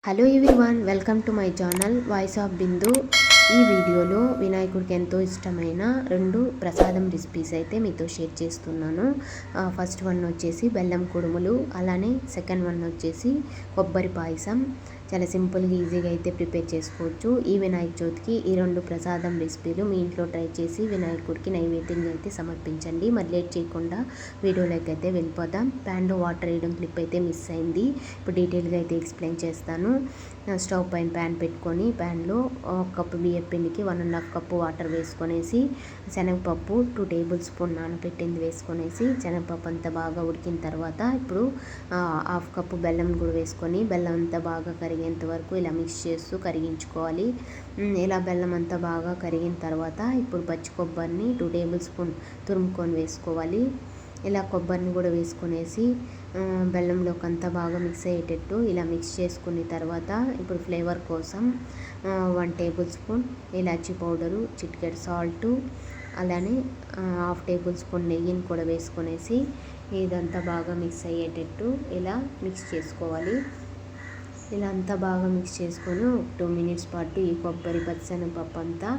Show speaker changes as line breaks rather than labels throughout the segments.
Hello everyone, welcome to my channel voice of Bindu. ఈ వీడియోలో వినాయకుడికి ఎంతో ఇష్టమైన 2 ప్రసాదం రెసిపీస్ అయితే మీతో షేర్ చేస్తున్నాను. ఫస్ట్ వన్ వచ్చేసి బెల్లం కుడుములు, అలానే సెకండ్ వన్ వచ్చేసి కొబ్బరి పాయసం. చాలా సింపుల్గా ఈజీగా అయితే ప్రిపేర్ చేసుకోవచ్చు. ఈ వినాయక చవితికి ఈ 2 ప్రసాదం రెసిపీలు మీ ఇంట్లో ట్రై చేసి వినాయకుడికి నైవేద్యంగా అయితే సమర్పించండి. మరి లేట్ చేయకుండా వీడియోలోకి అయితే వెళ్ళిపోదాం. ప్యాన్లో వాటర్ వేయడం క్లిప్ అయితే మిస్ అయింది. ఇప్పుడు డీటెయిల్గా అయితే ఎక్స్ప్లెయిన్ చేస్తాను. స్టవ్ పైన ప్యాన్ పెట్టుకొని ప్యాన్లో 1 కప్పు బియ్యం పిండికి 1.5 కప్పు వాటర్ వేసుకొనేసి శనగపప్పు 2 టేబుల్ స్పూన్ నానబెట్టింది వేసుకొనేసి శనగపప్పు అంతా బాగా ఉడికిన తర్వాత ఇప్పుడు 1/2 కప్పు బెల్లం కూడా వేసుకొని బెల్లం అంతా బాగా కరిగేంత వరకు ఇలా మిక్స్ చేస్తూ కరిగించుకోవాలి. ఇలా బెల్లం అంతా బాగా కరిగిన తర్వాత ఇప్పుడు పచ్చి కొబ్బరిని 2 టేబుల్ స్పూన్ తురుముకొని వేసుకోవాలి. ఇలా కొబ్బరిని కూడా వేసుకొనేసి బెల్లంలోకి అంతా బాగా మిక్స్ అయ్యేటట్టు ఇలా మిక్స్ చేసుకున్న తర్వాత ఇప్పుడు ఫ్లేవర్ కోసం 1 టేబుల్ స్పూన్ ఇలాచీ పౌడరు, చిటికెడు సాల్టు, అలానే 1/2 టేబుల్ స్పూన్ నెయ్యిని కూడా వేసుకొనేసి ఇదంతా బాగా మిక్స్ అయ్యేటట్టు ఇలా మిక్స్ చేసుకోవాలి. ఇలా అంతా బాగా మిక్స్ చేసుకొని 2 మినిట్స్ పాటు ఈ కొబ్బరి పచ్చిశనగపప్పు అంతా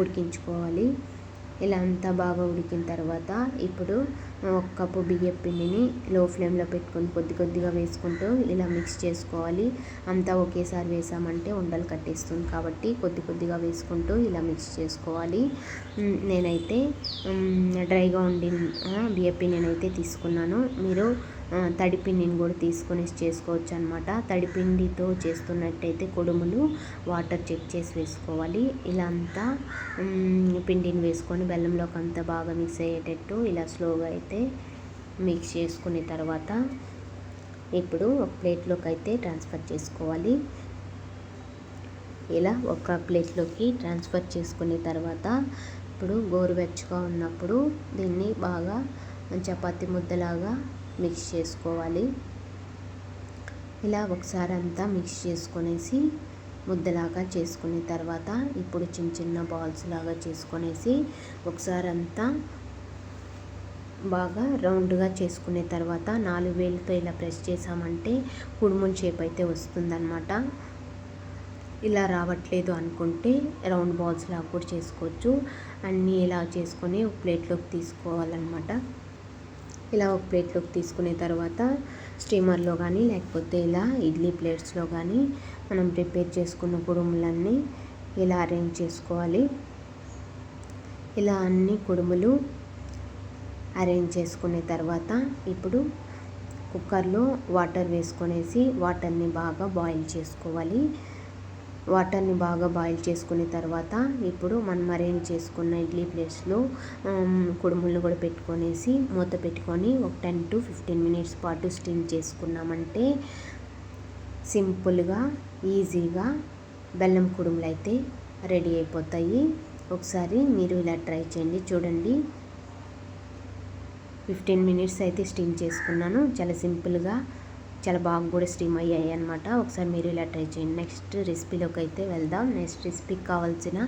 ఉడికించుకోవాలి. ఇలా అంతా బాగా ఉడికిన తర్వాత ఇప్పుడు 1 కప్పు బియ్యం పిండిని లో ఫ్లేమ్లో పెట్టుకొని కొద్ది కొద్దిగా వేసుకుంటూ ఇలా మిక్స్ చేసుకోవాలి. అంతా ఒకేసారి వేసామంటే ఉండలు కట్టేస్తుంది కాబట్టి కొద్ది కొద్దిగా వేసుకుంటూ ఇలా మిక్స్ చేసుకోవాలి. నేనైతే డ్రైగా ఉండిన బియ్యం పిండిని అయితే తీసుకున్నాను. మీరు తడిపిండిని కూడా తీసుకొని చేసుకోవచ్చు అనమాట. తడిపిండితో చేస్తున్నట్టయితే కుడుములు వాటర్ చెక్ చేసి వేసుకోవాలి. ఇలా అంతా పిండిని వేసుకొని బెల్లంలోకి అంతా బాగా మిక్స్ అయ్యేటట్టు ఇలా స్లోగా అయితే మిక్స్ చేసుకున్న తర్వాత ఇప్పుడు ఒక ప్లేట్లోకి అయితే ట్రాన్స్ఫర్ చేసుకోవాలి. ఇలా ఒక ప్లేట్లోకి ట్రాన్స్ఫర్ చేసుకున్న తర్వాత ఇప్పుడు గోరువెచ్చగా ఉన్నప్పుడు దీన్ని బాగా చపాతీ ముద్దలాగా మిక్స్ చేసుకోవాలి. ఇలా ఒకసారి అంతా మిక్స్ చేసుకొనేసి ముద్దలాగా చేసుకున్న తర్వాత ఇప్పుడు చిన్న చిన్న బాల్స్ లాగా చేసుకొనేసి ఒకసారి అంతా బాగా రౌండ్గా చేసుకున్న తర్వాత 4 వేలుతో ఇలా ప్రెస్ చేసామంటే కుడుముల షేప్ అయితే వస్తుందన్నమాట. ఇలా రావట్లేదు అనుకుంటే రౌండ్ బాల్స్ లాగా కూడా చేసుకోవచ్చు. అన్నీ ఇలా చేసుకొని ఒక ప్లేట్లోకి తీసుకోవాలన్నమాట. ఇలా ఒక ప్లేట్లోకి తీసుకున్న తర్వాత స్టీమర్లో కానీ లేకపోతే ఇలా ఇడ్లీ ప్లేట్స్లో కానీ మనం ప్రిపేర్ చేసుకున్న కుడుములన్నీ ఇలా అరేంజ్ చేసుకోవాలి. ఇలా అన్ని కుడుములు అరేంజ్ చేసుకున్న తర్వాత ఇప్పుడు కుక్కర్లో వాటర్ వేసుకొనేసి వాటర్ని బాగా బాయిల్ చేసుకోవాలి. వాటర్ని బాగా బాయిల్ చేసుకున్న తర్వాత ఇప్పుడు మనం అరేంజ్ చేసుకున్న ఇడ్లీ ప్లేట్స్లో కుడుములు కూడా పెట్టుకొనేసి మూత పెట్టుకొని ఒక 10 to 15 మినిట్స్ పాటు స్టీమ్ చేసుకున్నామంటే సింపుల్గా ఈజీగా బెల్లం కుడుములు అయితే రెడీ అయిపోతాయి. ఒకసారి మీరు ఇలా ట్రై చేయండి. చూడండి, 15 మినిట్స్ అయితే స్టీమ్ చేసుకున్నాను. చాలా సింపుల్గా చాలా బాగా కూడా స్టీమ్ అయ్యాయి అనమాట. ఒకసారి మీరు ఇలా ట్రై చేయండి. నెక్స్ట్ రెసిపీలోకి అయితే వెళ్దాం. నెక్స్ట్ రెసిపీకి కావాల్సిన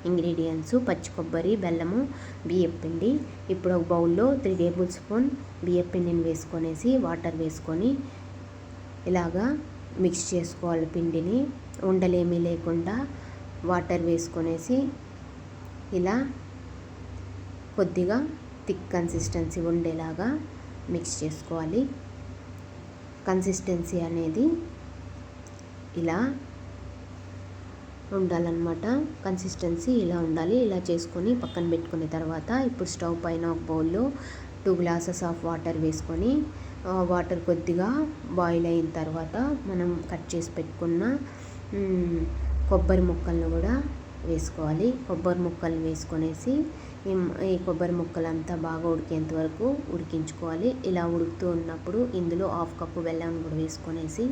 ఇంగ్రీడియంట్స్ పచ్చి కొబ్బరి, బెల్లము, బియ్యం పిండి. ఇప్పుడు ఒక బౌల్లో 3 టేబుల్ స్పూన్ బియ్యం పిండిని వేసుకొనేసి వాటర్ వేసుకొని ఇలాగా మిక్స్ చేసుకోవాలి. పిండిని ఉండలేమీ లేకుండా వాటర్ వేసుకొనేసి ఇలా కొద్దిగా థిక్ కన్సిస్టెన్సీ ఉండేలాగా మిక్స్ చేసుకోవాలి. కన్సిస్టెన్సీ అనేది ఇలా ఉండాలన్నమాట. కన్సిస్టెన్సీ ఇలా ఉండాలి. ఇలా చేసుకొని పక్కన పెట్టుకున్న తర్వాత ఇప్పుడు స్టవ్ పైన ఒక బౌల్లో 2 గ్లాసెస్ ఆఫ్ వాటర్ వేసుకొని వాటర్ కొద్దిగా బాయిల్ అయిన తర్వాత మనం కట్ చేసి పెట్టుకున్న కొబ్బరి ముక్కలను కూడా వేసుకోవాలి. కొబ్బరి ముక్కలు వేసుకొనేసి ఈ కొబ్బరి ముక్కలంతా బాగా ఉడికేంత వరకు ఉడికించుకోవాలి. ఇలా ఉడుకుతూ ఉన్నప్పుడు ఇందులో 1/2 కప్పు బెల్లం కూడా వేసుకొనేసి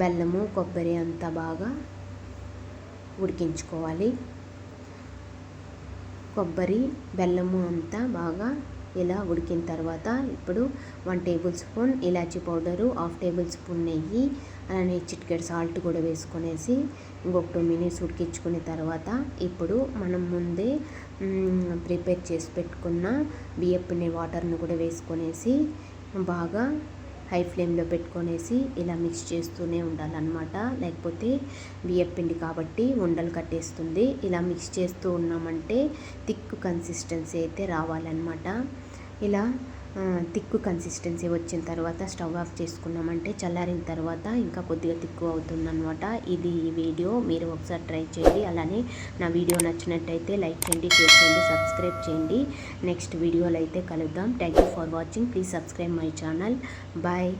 బెల్లము కొబ్బరి అంతా బాగా ఉడికించుకోవాలి. కొబ్బరి బెల్లము అంతా బాగా ఇలా ఉడికిన తర్వాత ఇప్పుడు 1 టేబుల్ స్పూన్ ఇలాచీ పౌడరు, 1/2 టేబుల్ స్పూన్ నెయ్యి, అలానే చిటికెడు సాల్ట్ కూడా వేసుకొనేసి ఇంకొక 2 మినిట్స్ ఉడికించుకున్న తర్వాత ఇప్పుడు మనం ముందే ప్రిపేర్ చేసి పెట్టుకున్న బియ్యం పిండి వాటర్ను కూడా వేసుకొనేసి బాగా హై ఫ్లేమ్లో పెట్టుకొనేసి ఇలా మిక్స్ చేస్తూనే ఉండాలన్నమాట. లేకపోతే బియ్యపిండి కాబట్టి ఉండలు కట్టేస్తుంది. ఇలా మిక్స్ చేస్తూ ఉన్నామంటే థిక్ కన్సిస్టెన్సీ అయితే రావాలన్నమాట. ఇలా తిక్కు కన్సిస్టెన్సీ వచ్చిన తర్వాత స్టవ్ ఆఫ్ చేసుకున్నామంటే చల్లారిన తర్వాత ఇంకా కొద్దిగా తిక్కు అవుతుందన్నమాట. ఇది ఈ వీడియో మీరు ఒకసారి ట్రై చేయండి. అలానే నా వీడియో నచ్చినట్టయితే లైక్ చేయండి, షేర్ చేయండి, సబ్స్క్రైబ్ చేయండి. నెక్స్ట్ వీడియోలో అయితే కలుద్దాం. Thank you for watching. Please subscribe my channel. Bye.